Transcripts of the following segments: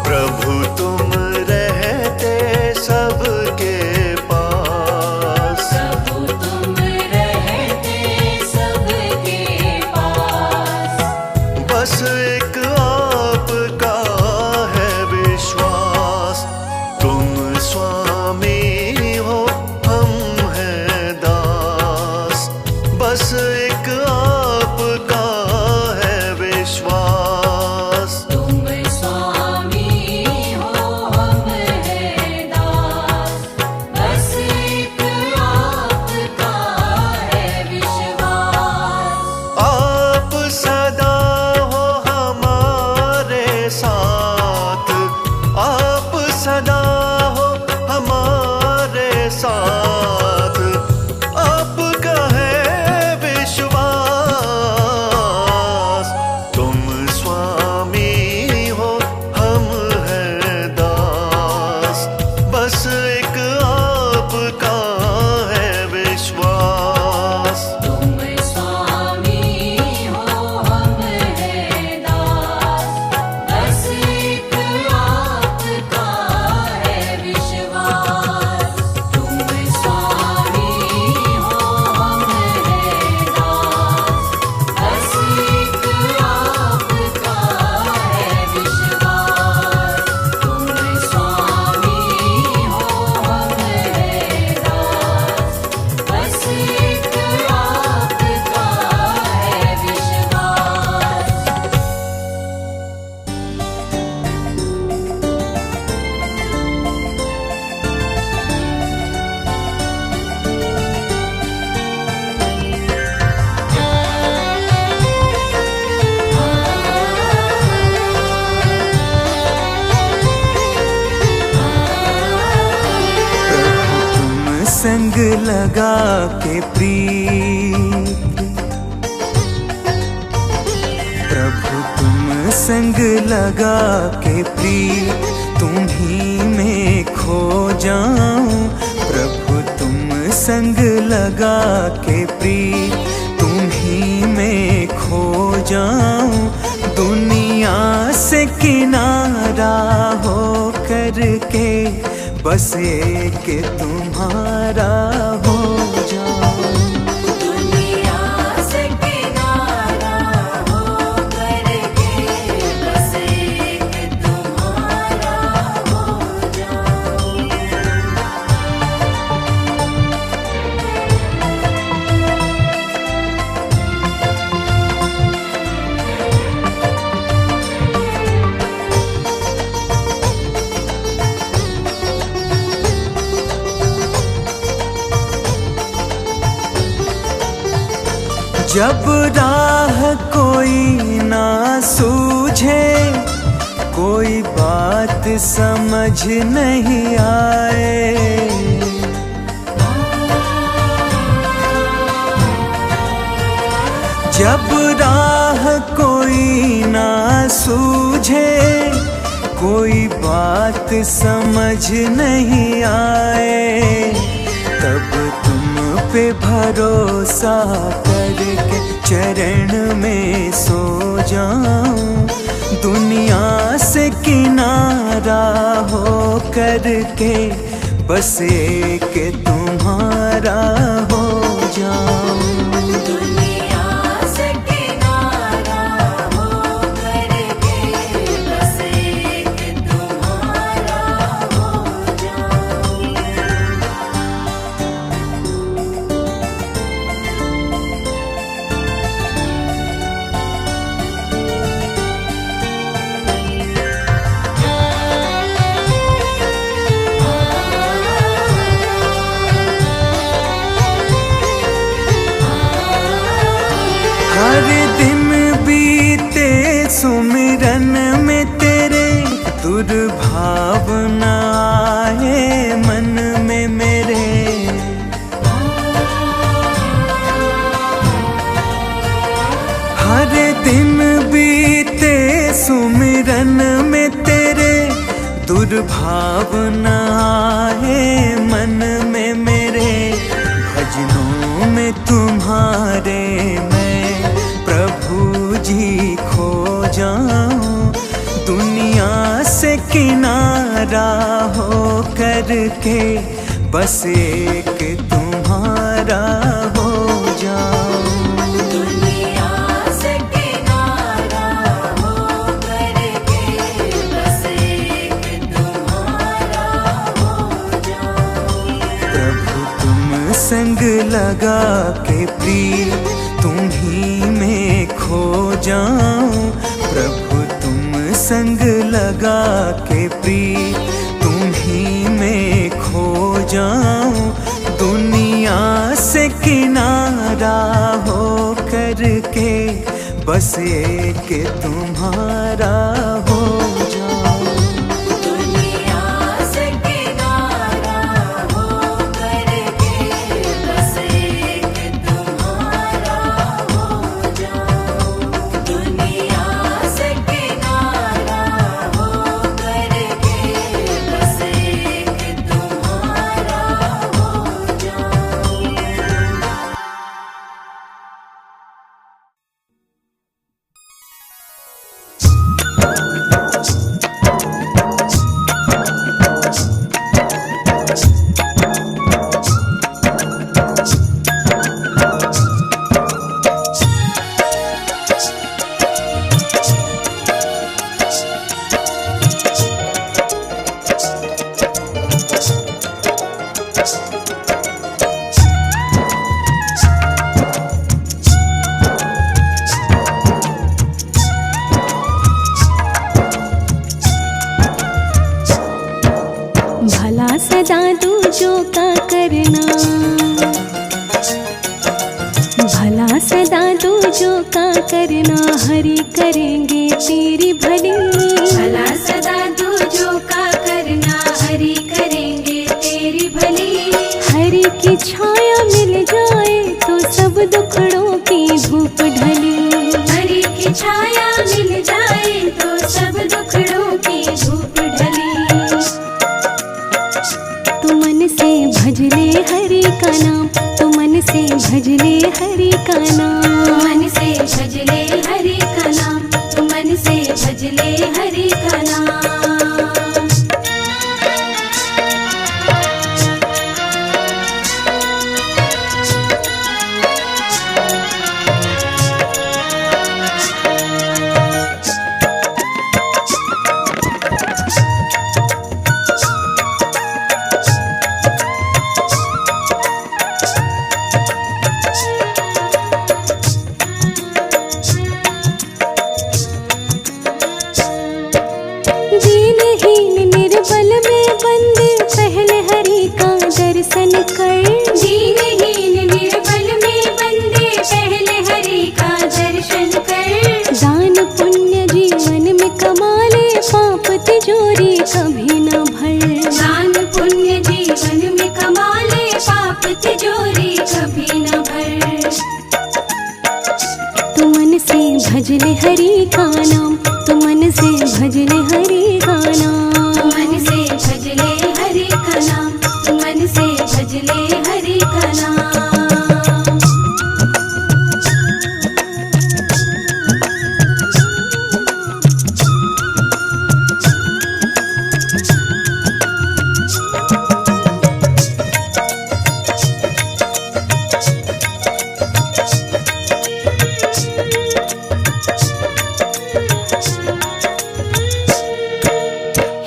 प्रभु तुम रहते सबके पास, प्रभु तुम रहते सबके पास। बस एक आपका है विश्वास, तुम स्वामी हो हम हैं दास। बस एक आपका है विश्वास, तुम स्वामी हो हम हैं दास। बस एक आपका है विश्वास। आप सदा हो हमारे साथ, आप सदा हो हमारे साथ। आपका है विश्वास, तुम स्वामी हो हम हैं दास। बस एक आपका है विश्वास। तुम स्वामी हो हम हैं दास। बस एक आपका है विश्वास। तुम स्वामी हो हम हैं दास। बस एक आपका है विश्वास। तुम स्वामी हो हम हैं दास। बस एक आपका है विश्वास। तुम संग लगा के प्रीत, प्रभु तुम संग लगा के प्रीत, तुम्ही में खो जाऊं। प्रभु तुम संग लगा के प्रीत, तुम्ही में खो जाऊं। दुनिया से किनारा हो करके बस एक तुम्हारा हो जाऊं। दुनिया से किनारा हो करके बस एक तुम्हारा हो जाऊं। जब राह कोई ना सूझे, कोई बात समझ नहीं आए, जब राह कोई ना सूझे, कोई बात समझ नहीं आए, तब तुम पे भरोसा करके चरण में सो जाऊं। दुनिया से किनारा हो करके बस एक तुम्हारा हो जाऊं। दुनिया से किनारा हो करके बस एक तुम्हारा हो जाऊं। हर दिन बीते सुमिरन में तेरे, दुर्भावना आए मन में मेरे। हर दिन बीते सुमिरन में तेरे, दुर्भावना आए मन में मेरे। भजनों में तुम्हारे मैं प्रभु जी खो जाऊं। दुनिया से किनारा हो करके बस एक तुम्हारा हो जाऊं। दुनिया से किनारा हो करके बस एक तुम्हारा हो जाऊं। प्रभु तुम संग लगा के प्रिय तुम्ही में खो जाऊं। प्रभु तुम संग लगा के प्रिय तुम्ही में खो जाऊं। दुनिया से किनारा हो करके बस एक तुम्हारा हो जाऊं। दुनिया से किनारा हो करके बस एक तुम्हारा हो जाऊं। दुनिया से किनारा हो करके बस एक तुम्हारा हो जाऊं। भला सदा दूजों का करना, भला सदा दूजों का करना, हरि करेंगे तेरी भली। भला सदा दूजों का करना, हरि करेंगे तेरी भली। हरि की छाया मिल जाए तो सब दुखड़ों की धूप ढली। हरि की छाया मिल जाए तो सब दुखड़ों की धूप ढली। तू मन से भज ले हरि का नाम, तू मन से भज ले हरि का नाम। मन से भज ले हरि का नाम, मन से भज ले हरि का नाम। दीनहीन निर्बल में बंदे पहले हरि का दर्शन कर। दीनहीन निर्बल में बंदे पहले हरि का दर्शन कर। दान पुण्य जीवन में कमा ले, पाप तिजोरी कभी न भर। दान पुण्य जीवन में कमा ले, पाप तिजोरी कभी न भर। तू मन से भज ले हरि का नाम, तू मन से भज ले हरि का नाम। मन से भज ले हरि का नाम, मन से भज ले हरि का नाम।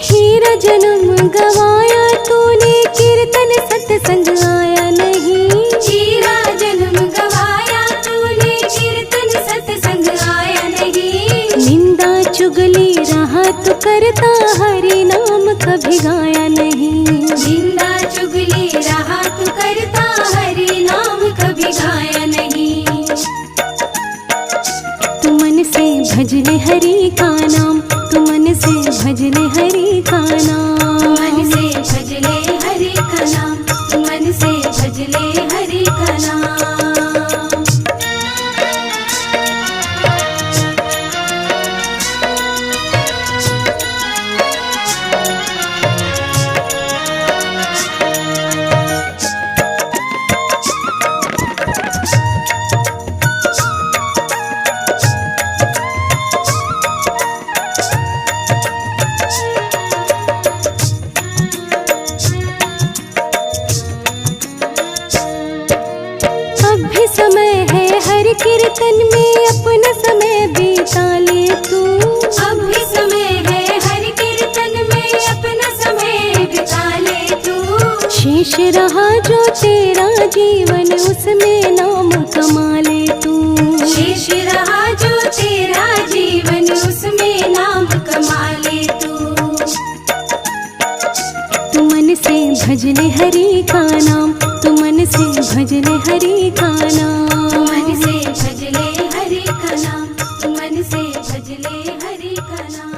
हीरा जन्म गवाया तूने, कीर्तन सत्संग आया नहीं। हीरा जन्म गवाया तूने, कीर्तन सत्संग आया नहीं। निंदा चुगली रहा तो करता, हरि नाम कभी गाया नहीं। निंदा चुगली रहा तू करता, हरि नाम कभी गाया नहीं। तू मन से भज ले हरि का नाम, तू मन से भज ले हरि का नाम। मन से भज ले हरि का नाम, मन से भज ले हरि का नाम। शेष रहा जो तेरा जीवन उसमें नाम कमा ले तू। शेष रहा जो तेरा जीवन उसमें नाम कमा ले तू। तू मन से भज ले हरि का नाम, तू मन से भज ले हरि का नाम। मन से भज ले हरि का नाम, मन से भज ले हरि का नाम।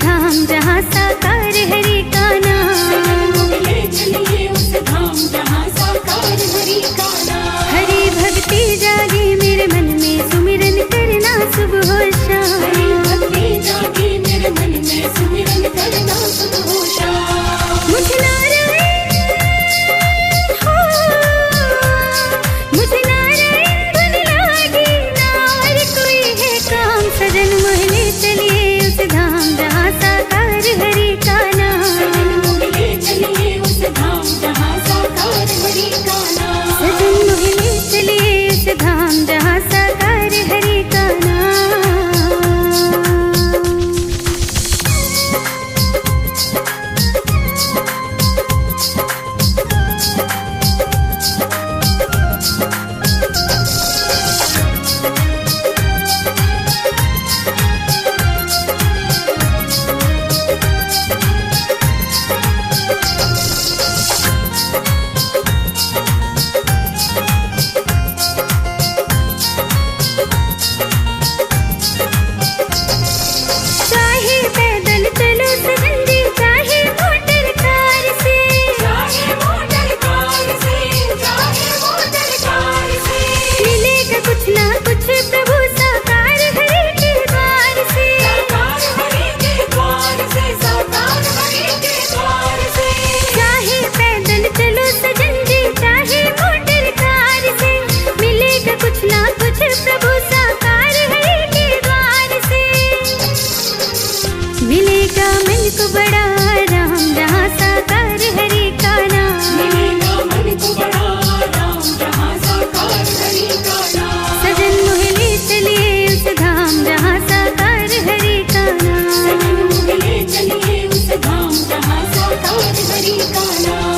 धाम जहाँ साकार हरि का नाम, चलिए उस धाम जहाँ साकार हरि का नाम। हरि भक्ति जागे मेरे मन में सुमिरन करना सुबह हो शाम। हरि भक्ति जागे मेरे मन में सुमिरन करना सुबह हो शाम। मुझे नारायण हो, मुझे नारायण धुन लागी ना और कोई है काम। सजन मोहले चलिए उस धाम जहाँ साकार हरि का नाम। चलिए उस धाम जहाँ साकार हरि का नाम। सजन मोहले चलिए उस धाम जहाँ साकार हरि का नाम। चाहे पैदल चलो सजन जी, चाहे मोटर कार से। चाहे मोटर कार से, चाहे मोटर कार से। मिलेगा कुछ ना कुछ प्रभु साकार हरि के द्वार से। साकार हरि के द्वार से, साकार हरि के द्वार से। चाहे पैदल चलो सजन जी, चाहे मोटर कार से। मिलेगा कुछ ना कुछ प्रभु साकार हरि के द्वार से। मिलेगा मन को बड़ा आराम जहाँ साकार हरि का नाम। मिलेगा मन को बड़ा आराम जहाँ साकार हरि का नाम। सजन मोहले चलिए उस धाम जहाँ साकार हरि का नाम। सजन मोहले चलिए उस धाम जहाँ साकार हरि का नाम।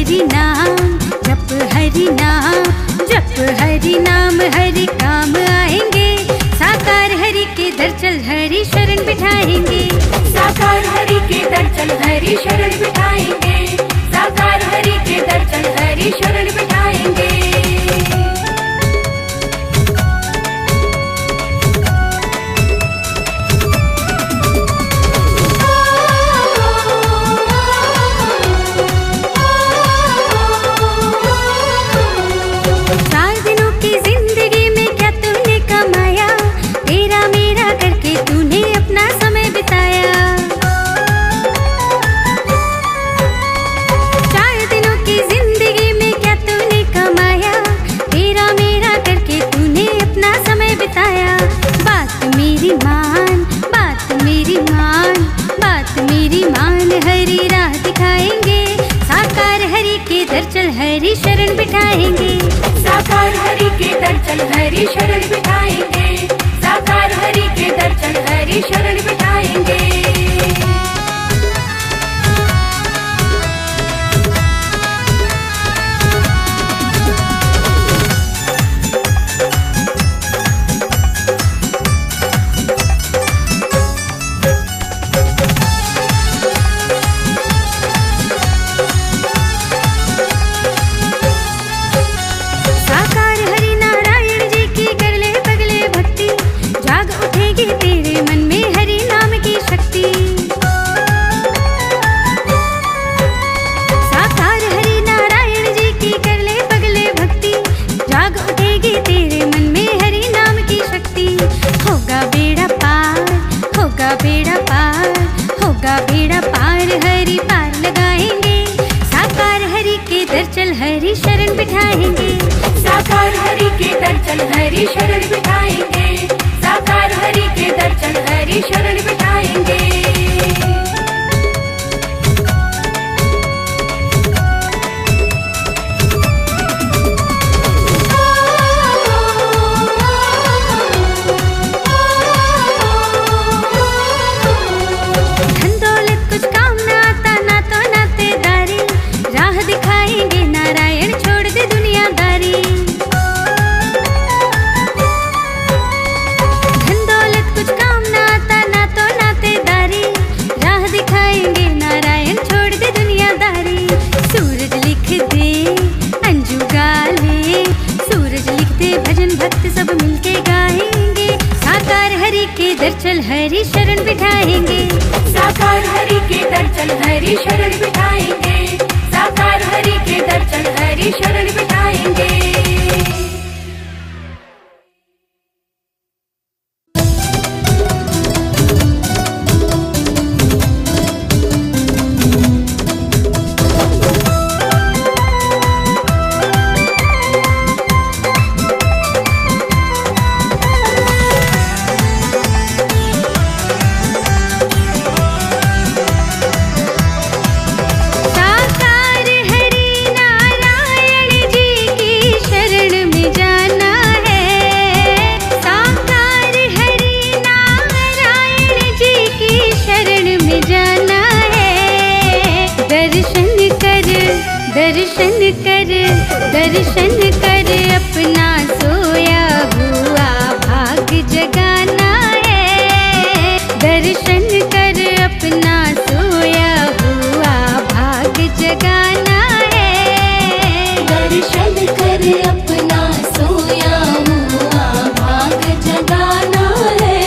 हरि नाम, जप हरि नाम, जप हरि नाम, हरि काम आएंगे। साकार हरि के दर चल हरि शरण बिठाएंगे। साकार हरि के दर चल हरि शरण बिठाएंगे। साकार हरि के दर चल हरि शरण बिठाएंगे। हरि राह दिखाएंगे। साकार हरि के दर चल हरि शरण बिठाएंगे। साकार हरि के दर चल हरि शरण बिठाएंगे। साकार हरि के दर चल हरि शरण बिठाएंगे। तेरे मन में हरि नाम की शक्ति। साकार हरि नारायण जी की कर ले पगले भक्ति, जाग उठेगी तेरे मन में हरि नाम की शक्ति। होगा बेड़ा पार, होगा बेड़ा पार, होगा बेड़ा पार, हरि पार लगाएंगे। साकार हरि के दर चल हरि शरण बिठाएंगे। साकार हरि के दर चल हरि शरण बिठाएंगे। साकार हरि के दर चल हरि शरण बिठाएंगे। धन दौलत कुछ काम ना आता, ना तो नातेदारी, राह दिखाएंगे नारायण छोड़ दे दुनियादारी। कुछ काम ना आता, ना तो नातेदारी, राह दिखाएंगे नारायण छोड़ दे दुनियादारी। सूरज लिख दे अंजू गा ले, सूरज लिख दे भजन भक्त सब मिलके गाएंगे। साकार हरि के दर चल हरि शरण बिठाएंगे। साकार हरि के दर चल हरि शरण बिठाएंगे। साकार हरि के दर चल हरि शरण बिठाएंगे। दर्शन कर अपना सोया हुआ भाग जगाना है। दर्शन कर अपना सोया हुआ भाग जगाना है। दर्शन कर अपना सोया हुआ भाग जगाना है।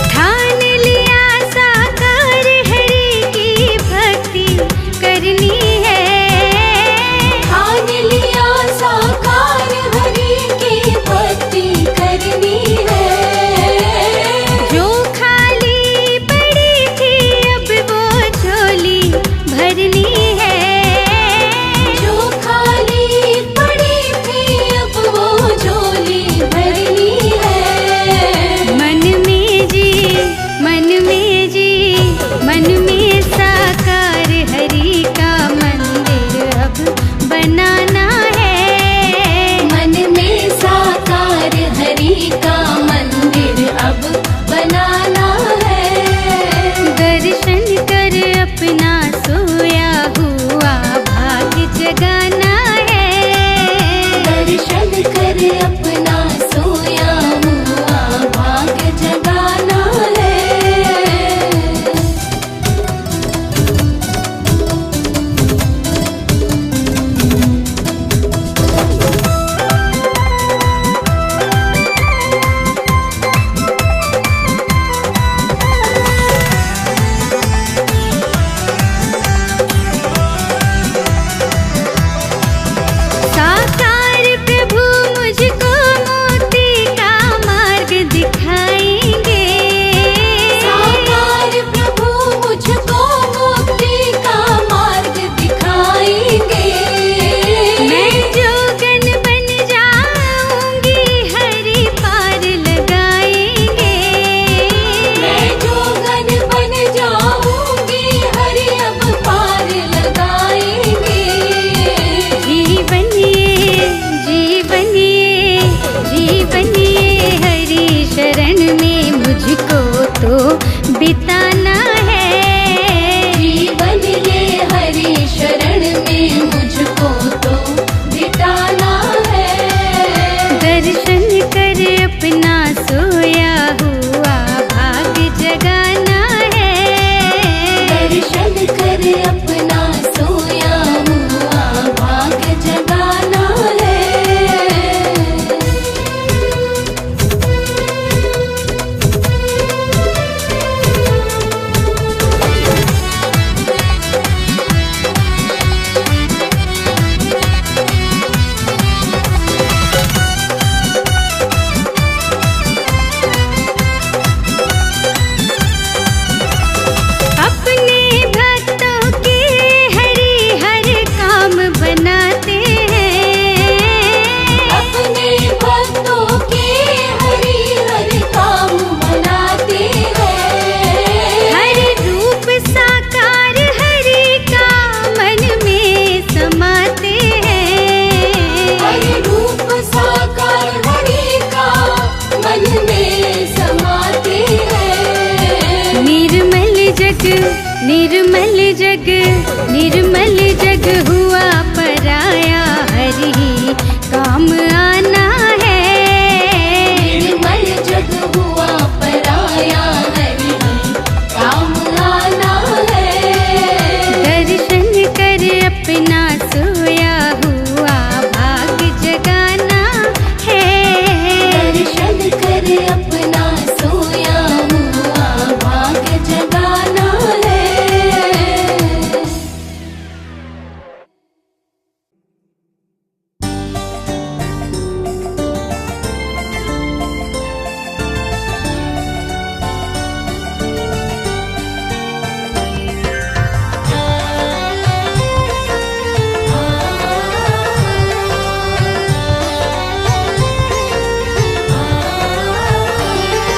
ठान लिया साकार बिताना है। जीवन ये हरि शरण में मुझको तो बिताना है। दर्शन कर अपना सोया हुआ भाग जगाना है। दर्शन कर अपना सोया हुआ भाग जगाना है। अपने भक्तों के हरि हर काम बनाते हैं। अपने भक्तों के हरि हर काम बनाते हैं। हर रूप साकार हरि का मन में समाते हैं। हर रूप साकार हरि का मन में समाते हैं। निर्मल जग निर्मल जग निर्मल जग हुआ पराया हरि काम आना है। निर्मल जग हुआ पराया हरि काम आना है। दर्शन कर अपना सोया हुआ भाग जगाना है। दर्शन कर अपना सोया हुआ भाग जगाना है।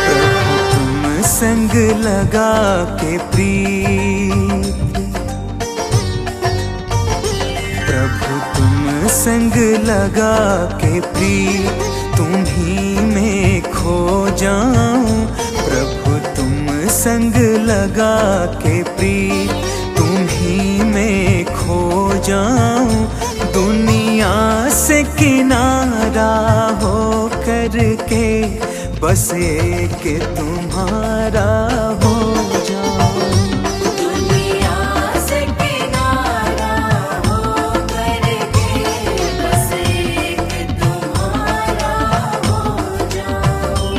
प्रभु तुम संग लगा के प्रीत, प्रभु तुम संग लगा के प्रीत, तुम्ही में खो जाऊं। प्रभु तुम संग लगा के प्रीत, तुम्ही में खो जाऊं। दुनिया से किनारा हो करके बस एक तुम्हारा हो जाऊं। दुनिया से किनारा हो करके बस एक तुम्हारा हो जाऊं।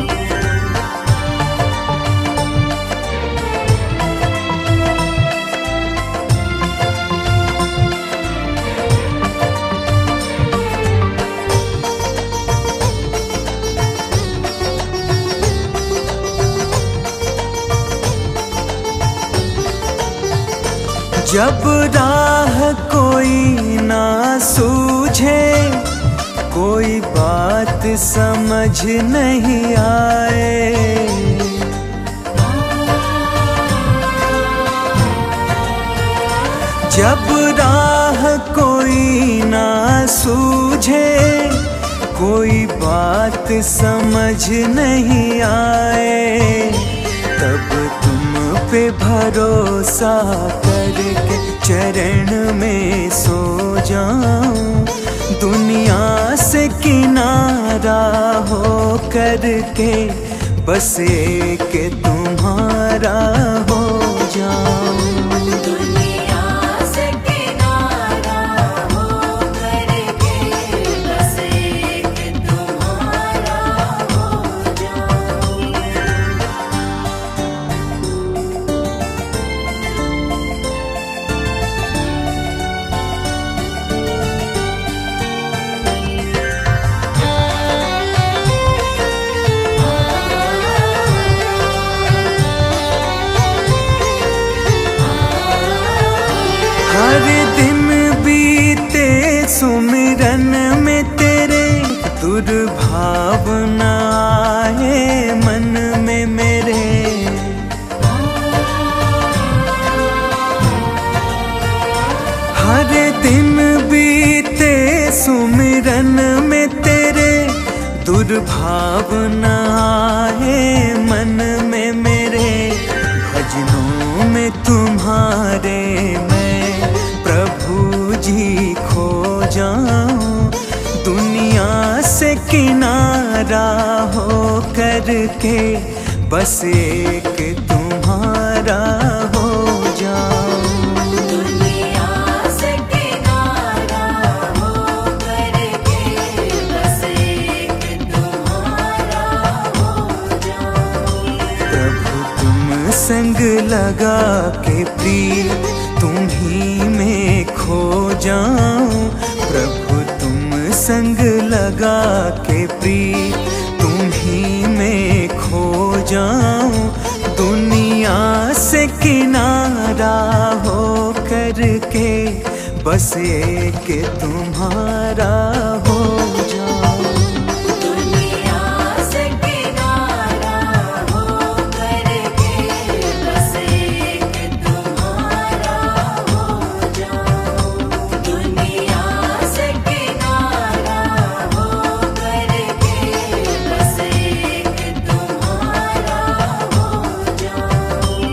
जब राह कोई ना सूझे, कोई बात समझ नहीं आए, जब राह कोई ना सूझे, कोई बात समझ नहीं आए, तब तुम पे भरोसा करके चरण में सो जाऊं। दुनिया से किनारा हो करके बस एक तुम्हारा हो जाऊं। दुनिया से किनारा हो करके बस एक तुम्हारा हो जाऊं। हर दिन बीते सुमिरन में तेरे, दुर्भावना आए मन में मेरे। हर दिन बीते सुमिरन में तेरे, दुर्भावना आए मन में मेरे। करके बस एक तुम्हारा हो जाऊं। दुनिया से किनारा हो करके बस एक तुम्हारा हो जाऊं। प्रभु तुम संग लगा के प्रिय तुम्ही में खो जाऊं। प्रभु तुम संग लगा के प्रिय तुम्ही में खो जाऊं। दुनिया से किनारा हो करके बस एक तुम्हारा हो जाऊं। दुनिया से किनारा हो करके बस एक तुम्हारा हो जाऊं। दुनिया से किनारा हो करके बस एक तुम्हारा हो जाऊं।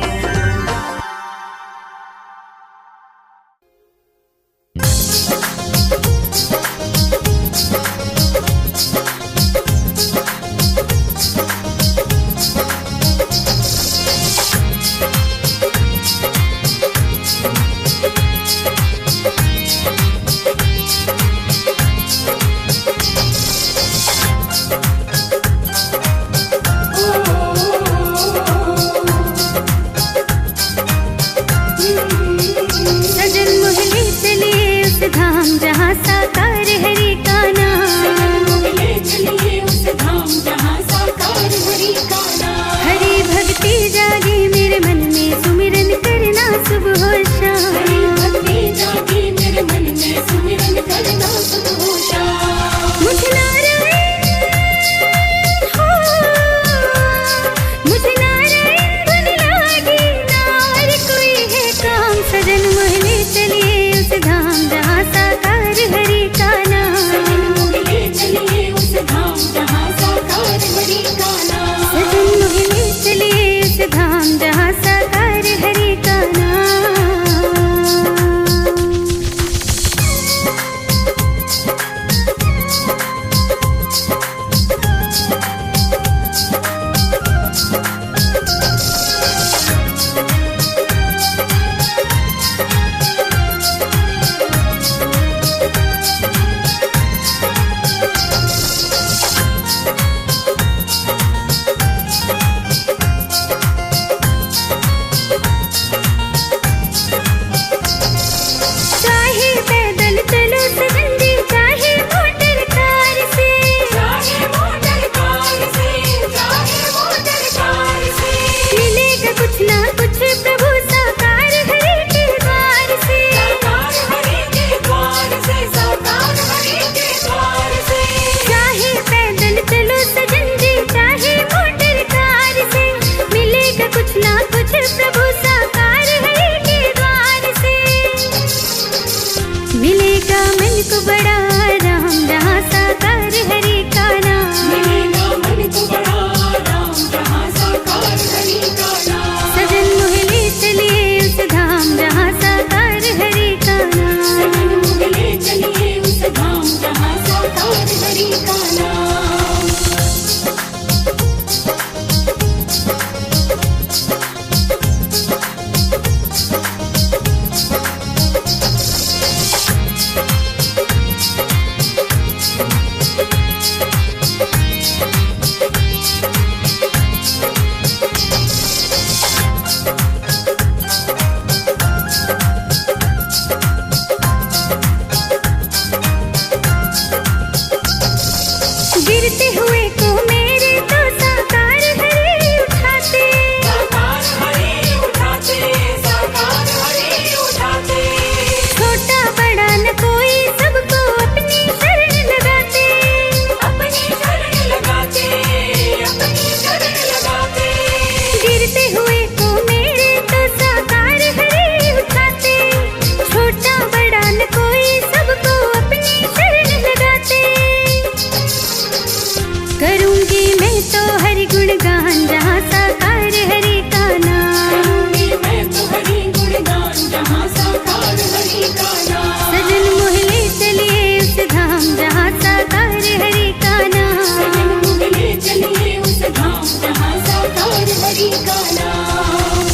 साकार हरि का नाम।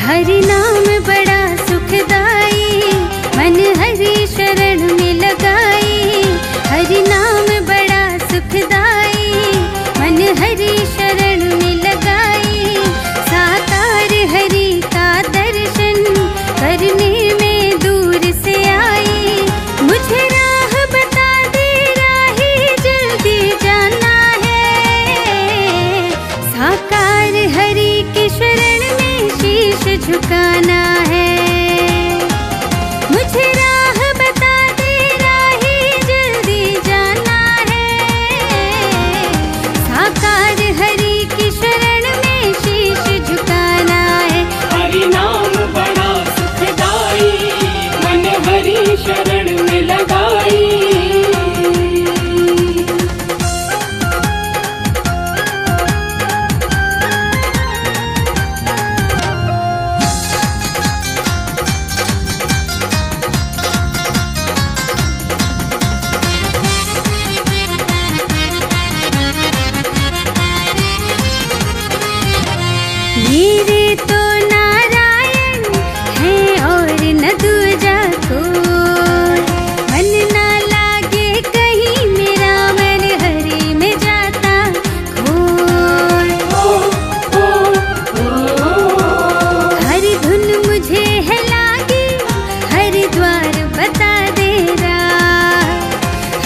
हरि नाम बड़ा सुखदाई, मन हरि शरण में लगाई। हरि नाम बड़ा सुखदाई, मन हरि शरण में लगाई। साकार हरि का दर्शन करने में दूर से आई। मुझे राह बता दे, राही जल्दी जाना है। साकार हरि की शरण में शीश झुकाना है। मुझे राह बता दे, राही जल्दी जाना है। साकार हरि की शरण में शीश झुकाना है। हरि नाम बड़ा सुखदाई, मन हरि शरण में लगाई। मेरे तो नारायण है और न दूजा कोई। मन ना लागे कहीं मेरा, मन हरि में जाता खोई। हरि धुन मुझे है लागी, हरि द्वार बता दे राह।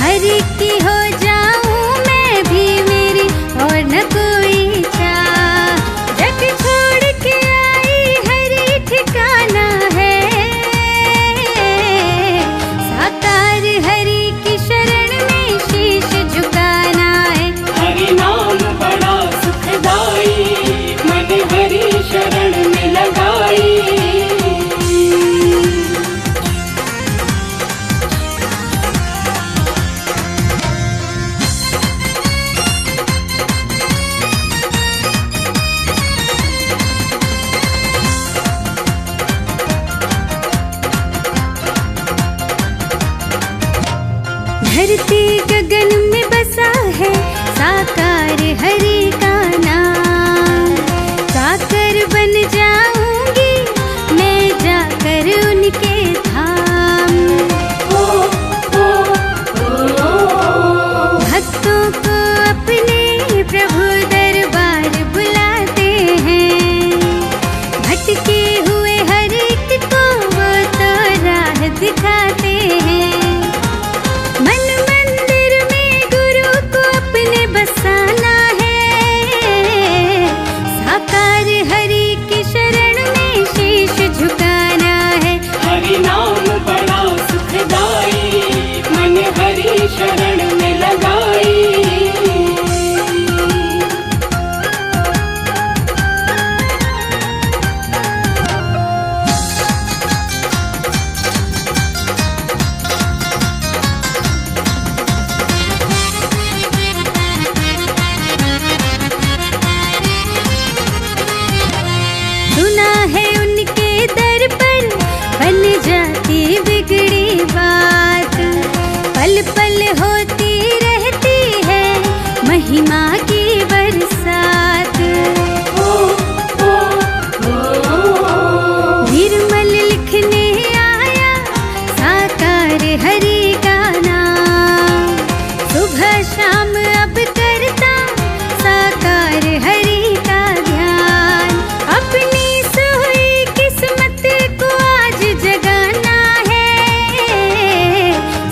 हरि की हो जाऊं मैं भी, मेरी और न कोई चाह। जग छोड़ के आई हरि ठिकाना है। साकार हरि की शरण में शीश झुकाना है। हरि नाम बड़ा सुखदाई, मन हरि शरण में लगाई। धरती गगन में बसा है साकार हरि का नाम। साकर बन जाऊंगी मैं जाकर उनके धाम। भक्तों को अपने प्रभु दरबार बुलाते हैं। भटके हुए हर एक को वो तो राह दिखाते हैं। मन मंदिर में गुरु को अपने बसाना है। साकार हरि की शरण में शीश झुकाना है। हरि नाम बड़ा सुखदाई, मन हरि शरण में लगाई। सुना है उनके दर पर बन जाती बिगड़ी बात। पल पल होती रहती है महिमा की बरसात। निर्मल लिखने आया साकार हरि का नाम। सुबह शाम अब करता साकार हरि का ध्यान। अपनी सोई किस्मत को आज जगाना है।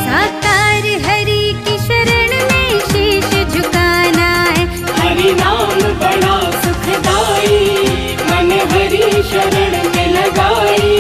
साकार हरि की शरण में शीश झुकाना है। हरि नाम बड़ा सुखदाई, मन हरि शरण में लगाई।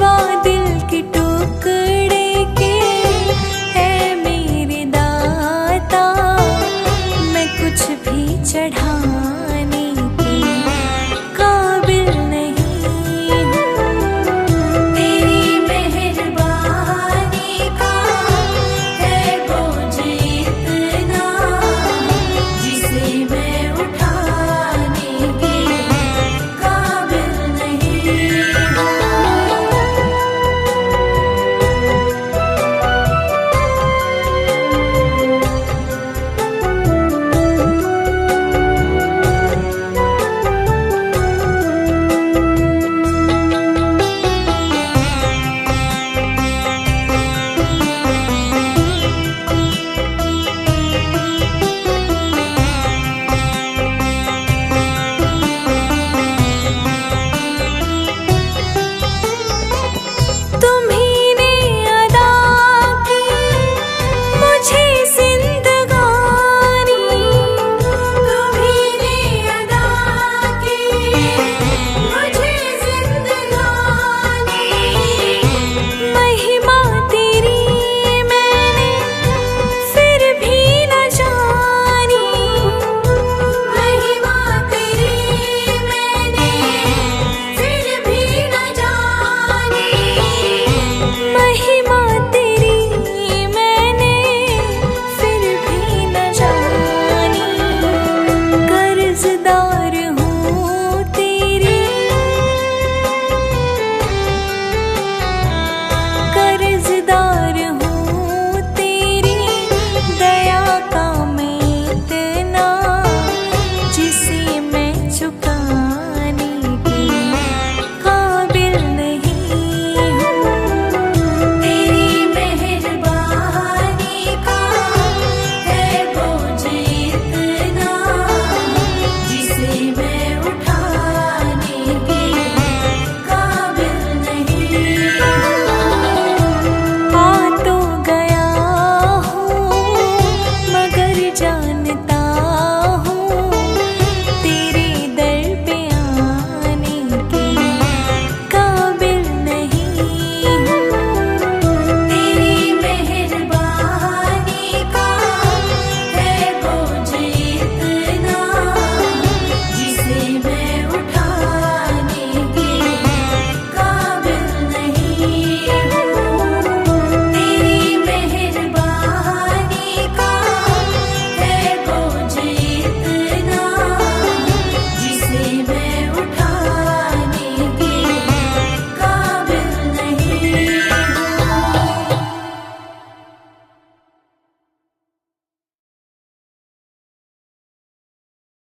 आशीर्वाद